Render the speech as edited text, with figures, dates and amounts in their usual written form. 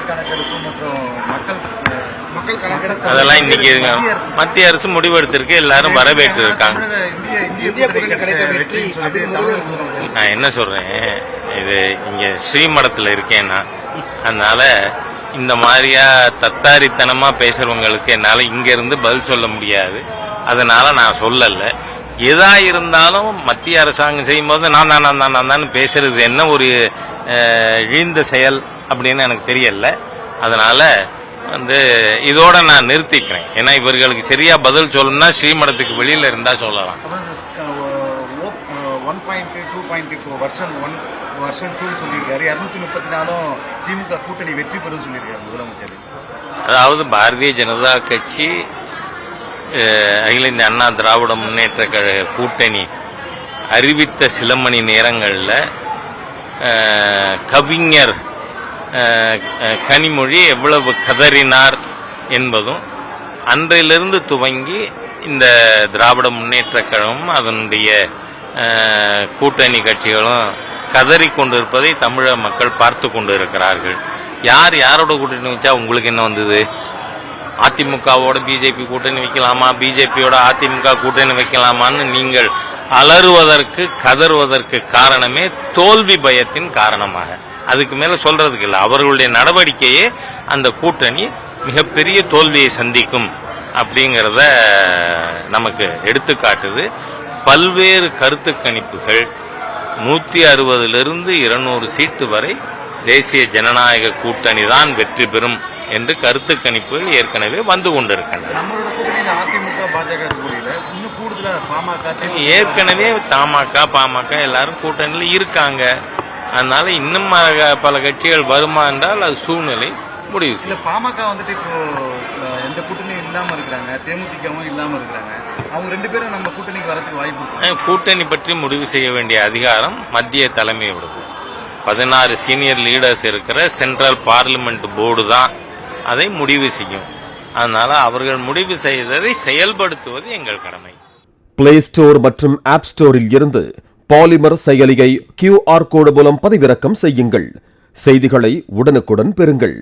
கணக்கெடுப்பு மற்றும் மக்கள் கணக்கெடுப்பு அதெல்லாம் இன்னைக்கு மத்திய அரசு முடிவெடுத்திருக்கு, எல்லாரும் வரவேற்று இருக்காங்க. நான் என்ன சொல்றேன், இது இங்க ஸ்ரீமடத்தில் இருக்கேன்னா, அதனால இந்த மாதிரியா தத்தாரித்தனமா பேசுறவங்களுக்கு என்னால இங்க இருந்து பதில் சொல்ல முடியாது. அதனால நான் சொல்லல. எதா இருந்தாலும் மத்திய அரசாங்கம் செய்யும் போது நான் பேசுறது என்ன ஒரு இழிந்த செயல் அப்படின்னு எனக்கு தெரியல. அதனால இதோட நான் நிறுத்திக்கிறேன். ஏன்னா இவர்களுக்கு சரியா பதில் சொல்லணும்னா ஸ்ரீமடத்துக்கு வெளியில இருந்தா சொல்லலாம். வருஷம் 2 சொல்லியிருக்காரு. 234 திமுக கூட்டணி வெற்றி பெறும் சொல்லியிருக்காரு முதலமைச்சர். அதாவது பாரதிய ஜனதா கட்சி அகில இந்திய அண்ணா திராவிட முன்னேற்ற கழக கூட்டணி அறிவித்த சில மணி நேரங்களில் கவிஞர் கனிமொழி எவ்வளவு கதறினார் என்பதும் அன்றையிலிருந்து துவங்கி இந்த திராவிட முன்னேற்ற கழகமும் அதனுடைய கூட்டணி கட்சிகளும் கதறி கொண்டிருப்பதை தமிழக மக்கள் பார்த்து கொண்டு இருக்கிறார்கள். யார் யாரோட கூட்டணி வச்சா உங்களுக்கு என்ன வந்தது? அதிமுகவோட பிஜேபி கூட்டணி வைக்கலாமா, பிஜேபியோட அதிமுக கூட்டணி வைக்கலாமான்னு நீங்கள் அலறுவதற்கு கதறுவதற்கு காரணமே தோல்வி பயத்தின் காரணமாக. அதுக்கு மேல சொல்றதுக்கு இல்லை. அவர்களுடைய நடவடிக்கையே அந்த கூட்டணி மிகப்பெரிய தோல்வியை சந்திக்கும் அப்படிங்கிறத நமக்கு எடுத்துக்காட்டுது. பல்வேறு கருத்து கணிப்புகள் 160 200 சீட்டு வரை தேசிய ஜனநாயக கூட்டணி தான் வெற்றி பெறும் என்று கருத்து கணிப்புகள் ஏற்கனவே வந்து கொண்டிருக்கின்றன. ஏற்கனவே பாமக எல்லாரும் கூட்டணியில் இருக்காங்க. அதனால இன்னும் பல கட்சிகள் வருமா என்றால் அது சூழ்நிலை முடிவு செய்யும். பாமக வந்துட்டு இப்போ எந்த கூட்டணியும் இல்லாம இருக்கிறாங்க, தேமுதிகவும் இல்லாம இருக்கிறாங்க. அவங்க 2 பேரும் நம்ம கூட்டணிக்கு வரதுக்கு வாய்ப்பு. கூட்டணி பற்றி முடிவு செய்ய வேண்டிய அதிகாரம் மத்திய தலைமையோடது. 16 சீனியர் லீடர்ஸ் இருக்கிற சென்ட்ரல் பார்லிமெண்ட் போர்டு தான் அதை முடிவு செய்யும். அதனால அவர்கள் முடிவு செய்ததை செயல்படுத்துவது எங்கள் கடமை. பிளே ஸ்டோர் மற்றும் ஆப் ஸ்டோரில் இருந்து பாலிமர் செயலியை QR கோடு மூலம் பதிவிறக்கம் செய்யுங்கள். செய்திகளை உடனுக்குடன் பெறுங்கள்.